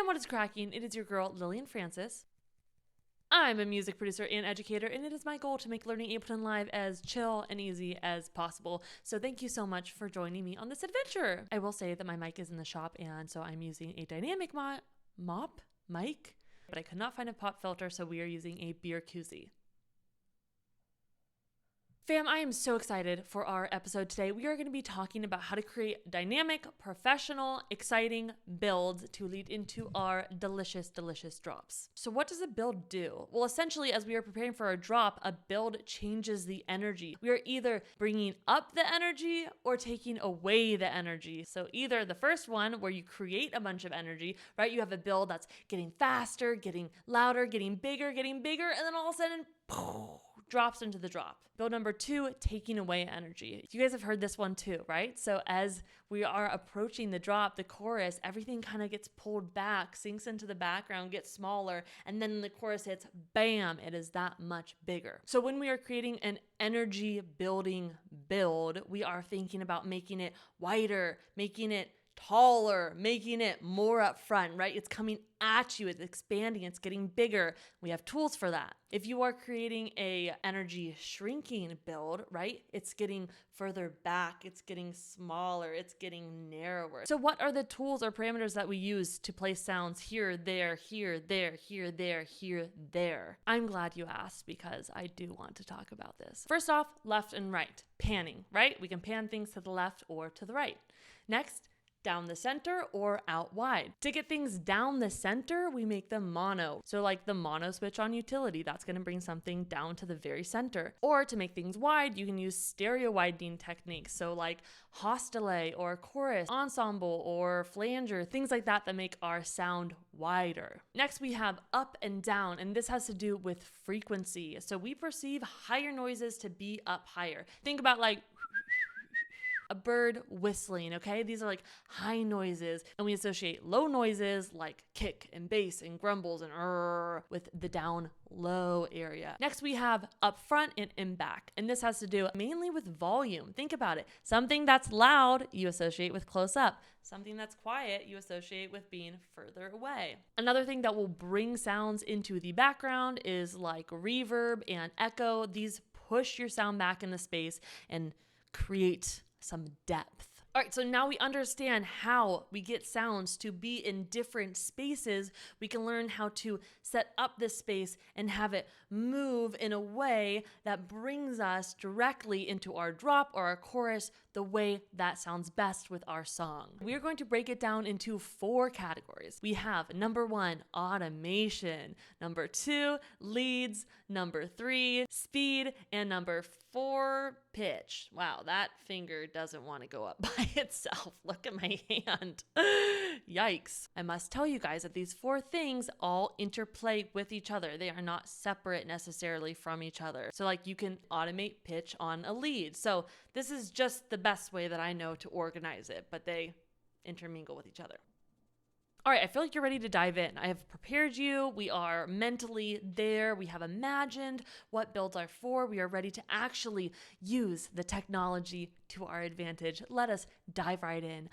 what is cracking? It is your girl, Lillian Francis. I'm a music producer and educator, and it is my goal to make learning Ableton Live as chill and easy as possible. So thank you so much for joining me on this adventure. I will say that my mic is in the shop, and so I'm using a dynamic mop mic, but I could not find a pop filter, so we are using a beer koozie. Fam, I am so excited for our episode today. We are going to be talking about how to create dynamic, professional, exciting builds to lead into our delicious, delicious drops. So what does a build do? Well, essentially, as we are preparing for our drop, a build changes the energy. We are either bringing up the energy or taking away the energy. So either the first one, where you create a bunch of energy, right? You have a build that's getting faster, getting louder, getting bigger, and then all of a sudden, poof, drops into the drop. Build number 2, taking away energy. You guys have heard this one too, right? So as we are approaching the drop, the chorus, everything kind of gets pulled back, sinks into the background, gets smaller, and then the chorus hits, bam, it is that much bigger. So when we are creating an energy building build, we are thinking about making it wider, making it taller, making it more up front, right? It's coming at you, it's expanding, it's getting bigger. We have tools for that. If you are creating a energy shrinking build, right? It's getting further back, it's getting smaller, it's getting narrower. So what are the tools or parameters that we use to place sounds here, there, here, there, here, there, here, there? I'm glad you asked because I do want to talk about this. First off, left and right. Panning, right? We can pan things to the left or to the right. Next, down the center or out wide. To get things down the center, we make them mono. So like the mono switch on utility, that's going to bring something down to the very center. Or to make things wide, you can use stereo widening techniques. So like hostile or chorus, ensemble or flanger, things like that make our sound wider. Next, we have up and down, and this has to do with frequency. So we perceive higher noises to be up higher. Think about like a bird whistling, okay? These are like high noises, and we associate low noises like kick and bass and grumbles and with the down low area. Next, we have up front and in back, and this has to do mainly with volume. Think about it. Something that's loud, you associate with close up. Something that's quiet, you associate with being further away. Another thing that will bring sounds into the background is like reverb and echo. These push your sound back in the space and create some depth. All right, so now we understand how we get sounds to be in different spaces. We can learn how to set up this space and have it move in a way that brings us directly into our drop or our chorus the way that sounds best with our song. We are going to break it down into 4 categories. We have number 1, automation, number 2, leads, number 3, speed, and number 4, pitch. Wow, that finger doesn't want to go up by itself. Look at my hand. Yikes. I must tell you guys that these 4 things all interplay with each other. They are not separate necessarily from each other. So like you can automate pitch on a lead. So this is just the best way that I know to organize it, but they intermingle with each other. All right, I feel like you're ready to dive in. I have prepared you. We are mentally there. We have imagined what builds are for. We are ready to actually use the technology to our advantage. Let us dive right in.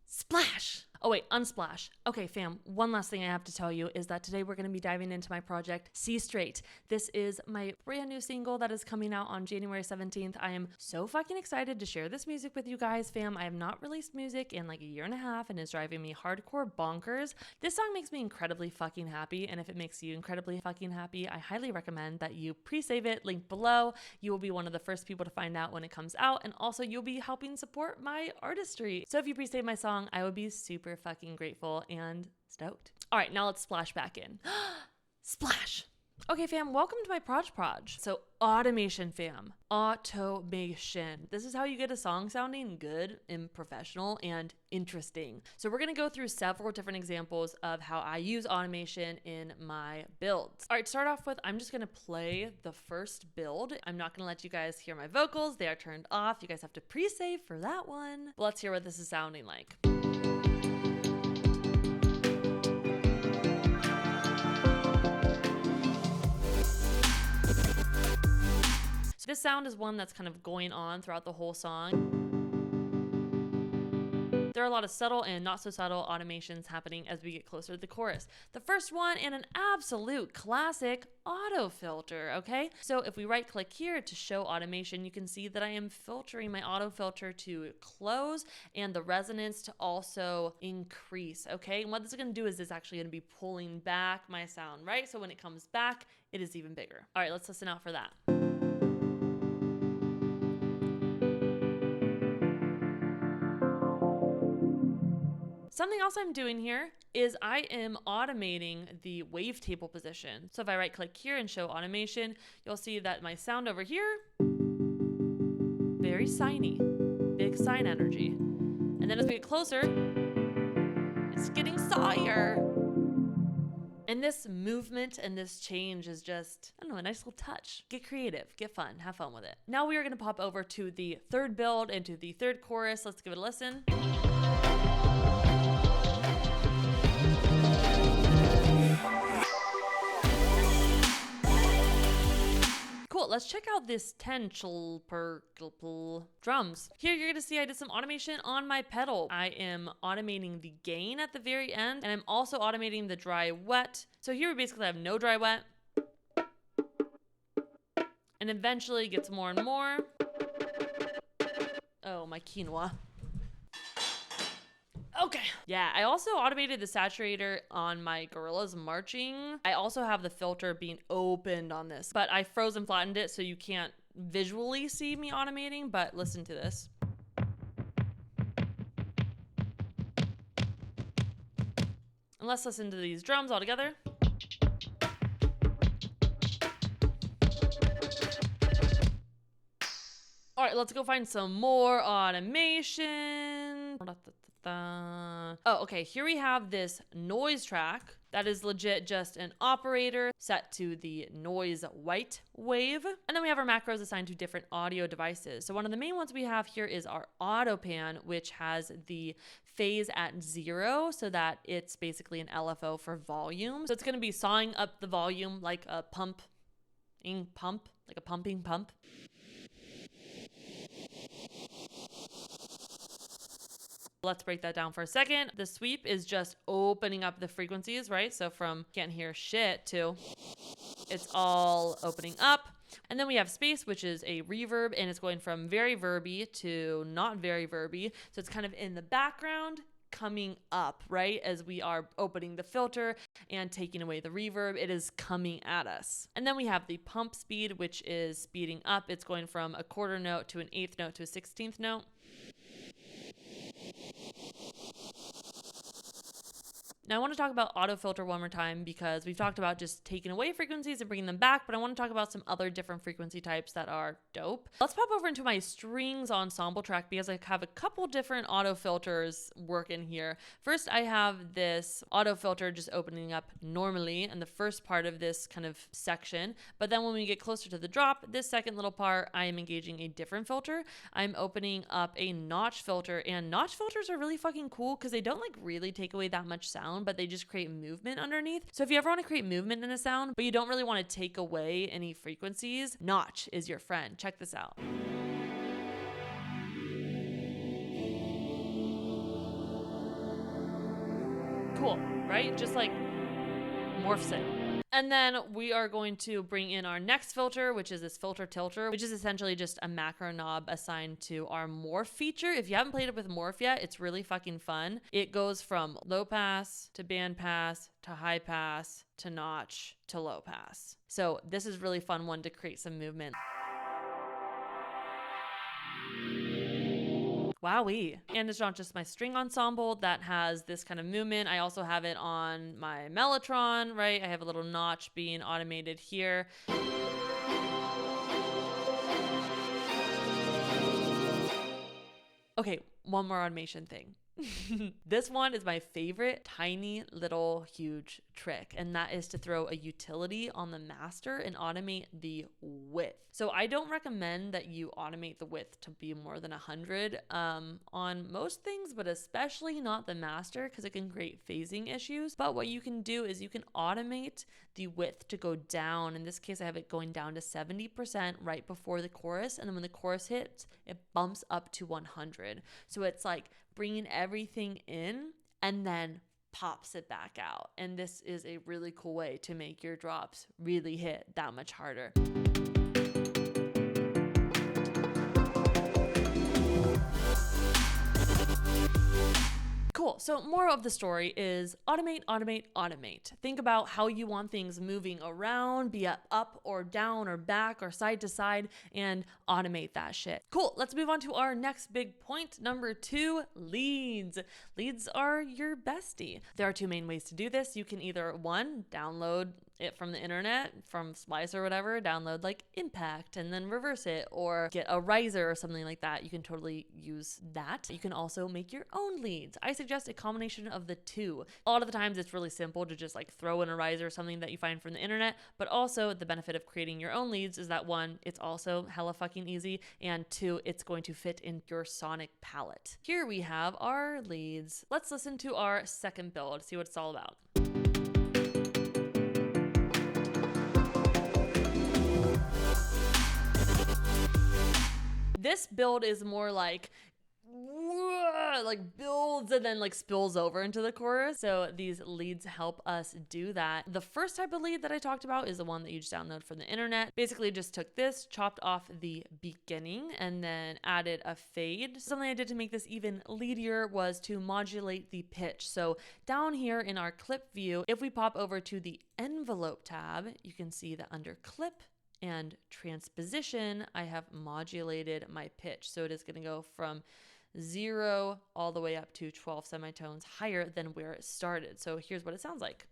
Splash! Oh wait, unsplash. Okay, fam, one last thing I have to tell you is that today we're going to be diving into my project, See Staight. This is my brand new single that is coming out on January 17th. I am so fucking excited to share this music with you guys, fam. I have not released music in like a year and a half and it's driving me hardcore bonkers. This song makes me incredibly fucking happy, and if it makes you incredibly fucking happy, I highly recommend that you pre-save it, link below. You will be one of the first people to find out when it comes out, and also you'll be helping support my artistry. So if you pre-save my song, I would be super fucking grateful and stoked. All right, now let's splash back in. Splash. Okay, fam, welcome to my Proj. So automation, fam. Automation. This is how you get a song sounding good and professional and interesting. So we're going to go through several different examples of how I use automation in my builds. All right, to start off with, I'm just going to play the first build. I'm not going to let you guys hear my vocals. They are turned off. You guys have to pre-save for that one. But let's hear what this is sounding like. This sound is one that's kind of going on throughout the whole song. there are a lot of subtle and not so subtle automations happening as we get closer to the chorus. The first one, and an absolute classic, auto filter, okay? So if we right click here to show automation, you can see that I am filtering my auto filter to close and the resonance to also increase, okay? And what this is gonna do is it's actually gonna be pulling back my sound, right? So when it comes back, it is even bigger. All right, let's listen out for that. Something else I'm doing here is I am automating the wavetable position. So if I right click here and show automation, you'll see that my sound over here, very siny, big sine energy. And then as we get closer, it's getting sawyer. And this movement and this change is just, I don't know, a nice little touch. Get creative, get fun, have fun with it. Now we are gonna pop over to the third build and to the third chorus. Let's give it a listen. Cool, let's check out this tension drums. Here you're gonna see I did some automation on my pedal. I am automating the gain at the very end, and I'm also automating the dry wet. So here we basically have no dry wet. And eventually it gets more and more. Oh, my quinoa. Okay. Yeah, I also automated the saturator on my Gorillas marching. I also have the filter being opened on this, but I froze and flattened it so you can't visually see me automating, but listen to this. And let's listen to these drums all together. All right, let's go find some more automation. Oh, okay, here we have this noise track that is legit just an operator set to the noise white wave. And then we have our macros assigned to different audio devices. So one of the main ones we have here is our auto pan, which has the phase at 0 so that it's basically an LFO for volume. So it's gonna be sawing up the volume like a pumping pump. Let's break that down for a second. The sweep is just opening up the frequencies, right? So from can't hear shit to it's all opening up. And then we have space, which is a reverb, and it's going from very verby to not very verby. So it's kind of in the background coming up, right? As we are opening the filter and taking away the reverb, it is coming at us. And then we have the pump speed, which is speeding up. It's going from a quarter note to an eighth note to a 16th note. Now I want to talk about auto filter one more time because we've talked about just taking away frequencies and bringing them back, but I want to talk about some other different frequency types that are dope. Let's pop over into my strings ensemble track because I have a couple different auto filters working here. First, I have this auto filter just opening up normally in the first part of this kind of section, but then when we get closer to the drop, this second little part, I am engaging a different filter. I'm opening up a notch filter, and notch filters are really fucking cool because they don't like really take away that much sound, but they just create movement underneath. So if you ever want to create movement in a sound, but you don't really want to take away any frequencies, notch is your friend. Check this out. Cool, right? Just like morphs it. And then we are going to bring in our next filter, which is this filter tilter, which is essentially just a macro knob assigned to our morph feature. If you haven't played it with morph yet, it's really fucking fun. It goes from low pass to band pass to high pass to notch to low pass. So this is really fun one to create some movement. Wowee. And it's not just my string ensemble that has this kind of movement. I also have it on my Mellotron, right? I have a little notch being automated here. Okay, one more automation thing. This one is my favorite tiny little huge trick, and that is to throw a utility on the master and automate the width. So I don't recommend that you automate the width to be more than 100 on most things, but especially not the master because it can create phasing issues. But what you can do is you can automate the width to go down. In this case, I have it going down to 70% right before the chorus, and then when the chorus hits, it bumps up to 100. So it's like bringing everything in and then pops it back out. And this is a really cool way to make your drops really hit that much harder. Cool. So moral of the story is automate, automate, automate. Think about how you want things moving around, be up or down or back or side to side, and automate that shit. Cool. Let's move on to our next big point. Number 2, leads. Leads are your bestie. There are 2 main ways to do this. You can either, 1, download it from the internet, from Splice or whatever, download like Impact and then reverse it, or get a riser or something like that. You can totally use that. You can also make your own leads. I suggest a combination of the 2. A lot of the times it's really simple to just like throw in a riser or something that you find from the internet, but also the benefit of creating your own leads is that 1, it's also hella fucking easy, and 2, it's going to fit in your sonic palette. Here we have our leads. Let's listen to our second build, see what it's all about. This build is more like builds and then like spills over into the chorus. So these leads help us do that. The first type of lead that I talked about is the one that you just download from the internet. Basically just took this, chopped off the beginning, and then added a fade. Something I did to make this even leadier was to modulate the pitch. So down here in our clip view, if we pop over to the envelope tab, you can see that under clip and transposition, I have modulated my pitch. So it is going to go from 0 all the way up to 12 semitones higher than where it started. So here's what it sounds like.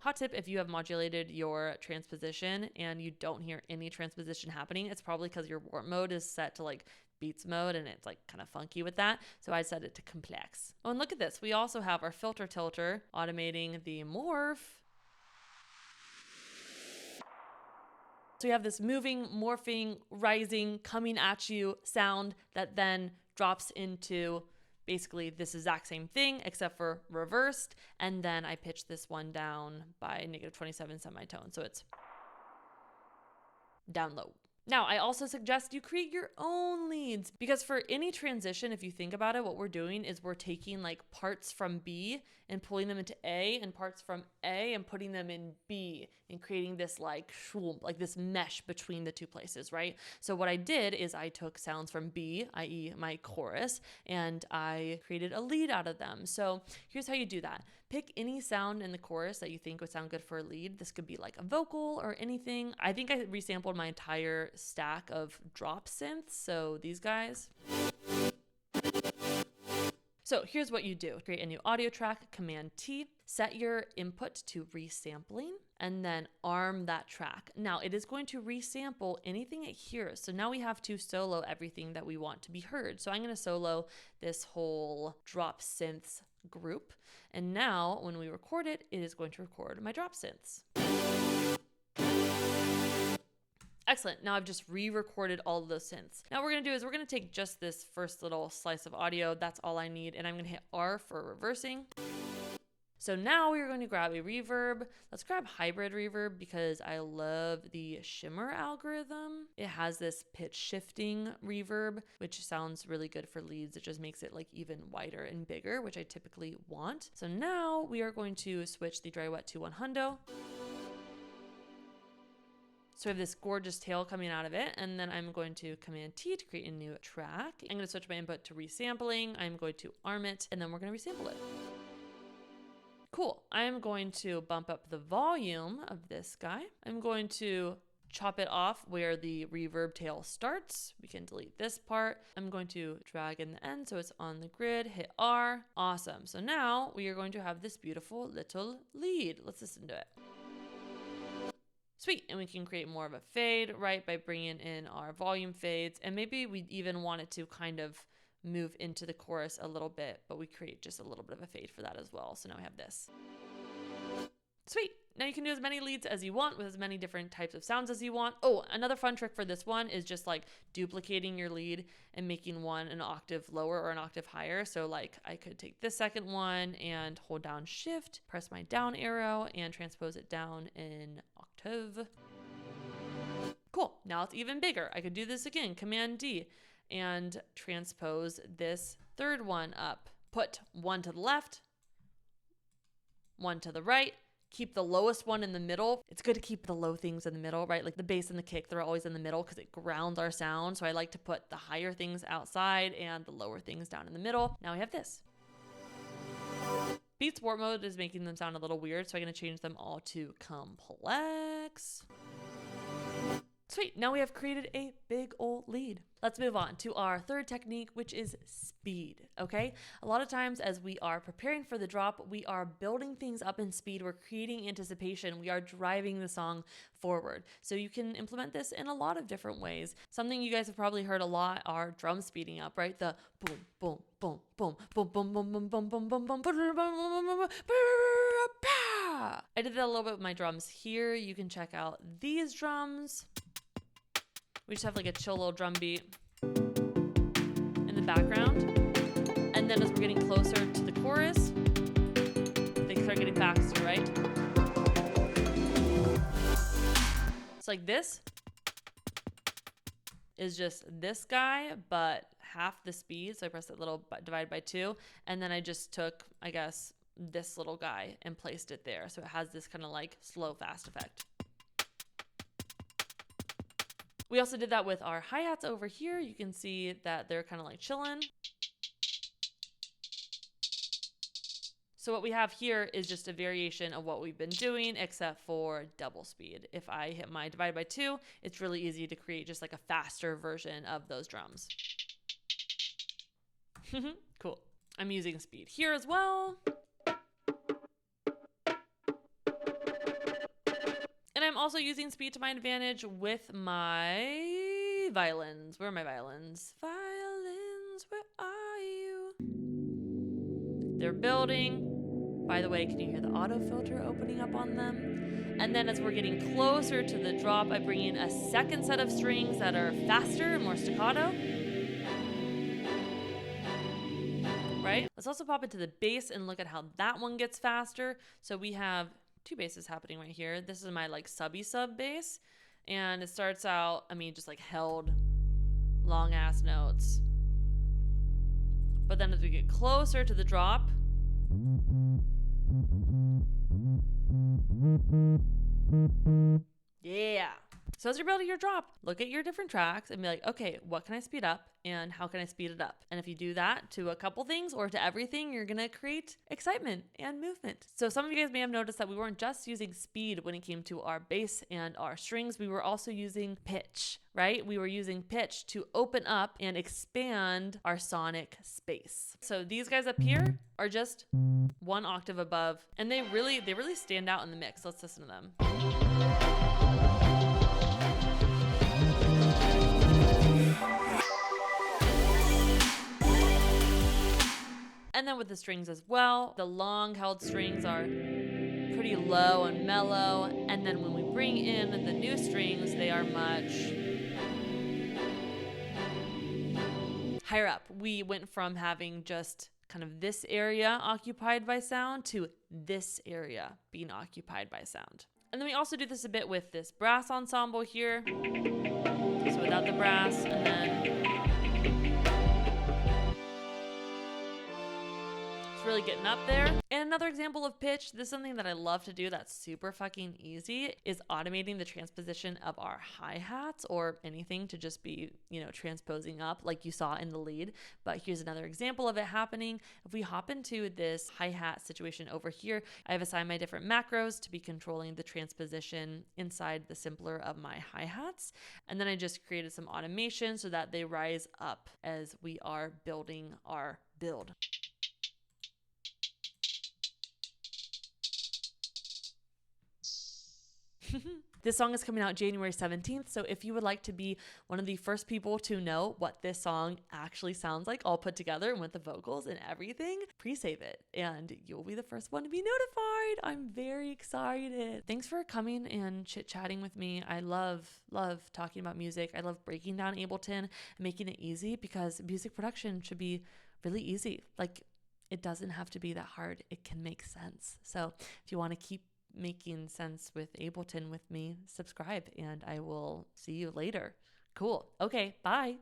Hot tip, if you have modulated your transposition and you don't hear any transposition happening, it's probably because your warp mode is set to like beats mode and it's like kind of funky with that. So I set it to complex. Oh, and look at this. We also have our filter tilter automating the morph. So you have this moving, morphing, rising, coming at you sound that then drops into basically this exact same thing except for reversed. And then I pitch this one down by -27 semitones. So it's down low. Now, I also suggest you create your own leads, because for any transition, if you think about it, what we're doing is we're taking like parts from B and pulling them into A, and parts from A and putting them in B, and creating this like this mesh between the 2 places, right? So what I did is I took sounds from B, i.e. my chorus, and I created a lead out of them. So here's how you do that. Pick any sound in the chorus that you think would sound good for a lead. This could be like a vocal or anything. I think I resampled my entire stack of drop synths, so these guys. So here's what you do. Create a new audio track, Command T, set your input to resampling, and then arm that track. Now it is going to resample anything it hears. So now we have to solo everything that we want to be heard. So I'm going to solo this whole drop synths group. And now when we record it, it is going to record my drop synths. Excellent. Now I've just re-recorded all of those synths. Now what we're going to do is we're going to take just this first little slice of audio. That's all I need. And I'm going to hit R for reversing. So now we're going to grab a reverb. Let's grab hybrid reverb because I love the shimmer algorithm. It has this pitch shifting reverb, which sounds really good for leads. It just makes it like even wider and bigger, which I typically want. So now we are going to switch the dry wet to 100. So we have this gorgeous tail coming out of it, and then I'm going to Command T to create a new track. I'm going to switch my input to resampling. I'm going to arm it, and then we're going to resample it. Cool. I'm going to bump up the volume of this guy. I'm going to chop it off where the reverb tail starts. We can delete this part. I'm going to drag in the end so it's on the grid, hit R. Awesome. So now we are going to have this beautiful little lead. Let's listen to it. Sweet, and we can create more of a fade, right, by bringing in our volume fades, and maybe we even want it to kind of move into the chorus a little bit, but we create just a little bit of a fade for that as well. So now we have this. Sweet, now you can do as many leads as you want with as many different types of sounds as you want. Oh, another fun trick for this one is just like duplicating your lead and making one an octave lower or an octave higher. So like I could take this second one and hold down Shift, press my down arrow, and transpose it down in octave. Cool, now it's even bigger. I could do this again, Command D. and transpose this third one up. Put one to the left, one to the right. Keep the lowest one in the middle. It's good to keep the low things in the middle, right? Like the bass and the kick, they're always in the middle because it grounds our sound. So I like to put the higher things outside and the lower things down in the middle. Now we have this. Beats warp mode is making them sound a little weird, so I'm going to change them all to complex. Sweet, now we have created a big old lead. Let's move on to our third technique, which is speed, okay? A lot of times as we are preparing for the drop, we are building things up in speed, we're creating anticipation, we are driving the song forward. So you can implement this in a lot of different ways. Something you guys have probably heard a lot are drum speeding up, right? The boom, boom, boom, boom, boom, boom, boom, boom, boom, boom, boom, boom, boom. I did that a little bit with my drums here. You can check out these drums. We just have like a chill little drum beat in the background. And then as we're getting closer to the chorus, they start getting faster, right? So like this is just this guy, but half the speed. So I pressed that little divide by 2. And then I just took, I guess, this little guy and placed it there. So it has this kind of like slow fast effect. We also did that with our hi-hats over here. You can see that they're kind of like chilling. So what we have here is just a variation of what we've been doing, except for double speed. If I hit my divide by 2, it's really easy to create just like a faster version of those drums. Cool. I'm using speed here as well. And I'm also using speed to my advantage with my violins. Where are my violins? Violins, where are you? They're building. By the way, can you hear the auto filter opening up on them? And then as we're getting closer to the drop, I bring in a second set of strings that are faster and more staccato. Right? Let's also pop into the bass and look at how that one gets faster. So we have 2 basses happening right here. This is my like subby sub bass, and it starts out, I mean, just like held long ass notes. But then as we get closer to the drop, yeah. So as you're building your drop, look at your different tracks and be like, okay, what can I speed up and how can I speed it up? And if you do that to a couple things or to everything, you're going to create excitement and movement. So some of you guys may have noticed that we weren't just using speed when it came to our bass and our strings. We were also using pitch, right? We were using pitch to open up and expand our sonic space. So these guys up here are just 1 octave above, and they really stand out in the mix. Let's listen to them. And then with the strings as well, the long held strings are pretty low and mellow. And then when we bring in the new strings, they are much higher up. We went from having just kind of this area occupied by sound to this area being occupied by sound. And then we also do this a bit with this brass ensemble here. So without the brass, and then it's really getting up there. And another example of pitch, this is something that I love to do that's super fucking easy, is automating the transposition of our hi-hats or anything to just be, transposing up like you saw in the lead. But here's another example of it happening. If we hop into this hi-hat situation over here, I have assigned my different macros to be controlling the transposition inside the simpler of my hi-hats. And then I just created some automation so that they rise up as we are building our build. This song is coming out January 17th, so if you would like to be one of the first people to know what this song actually sounds like all put together and with the vocals and everything, pre-save it and you'll be the first one to be notified. I'm very excited. Thanks for coming and chit-chatting with me. I love talking about music. I love breaking down Ableton and making it easy, because music production should be really easy. Like, it doesn't have to be that hard. It can make sense. So if you want to keep making sense with Ableton with me, subscribe, and I will see you later. Cool. Okay, bye.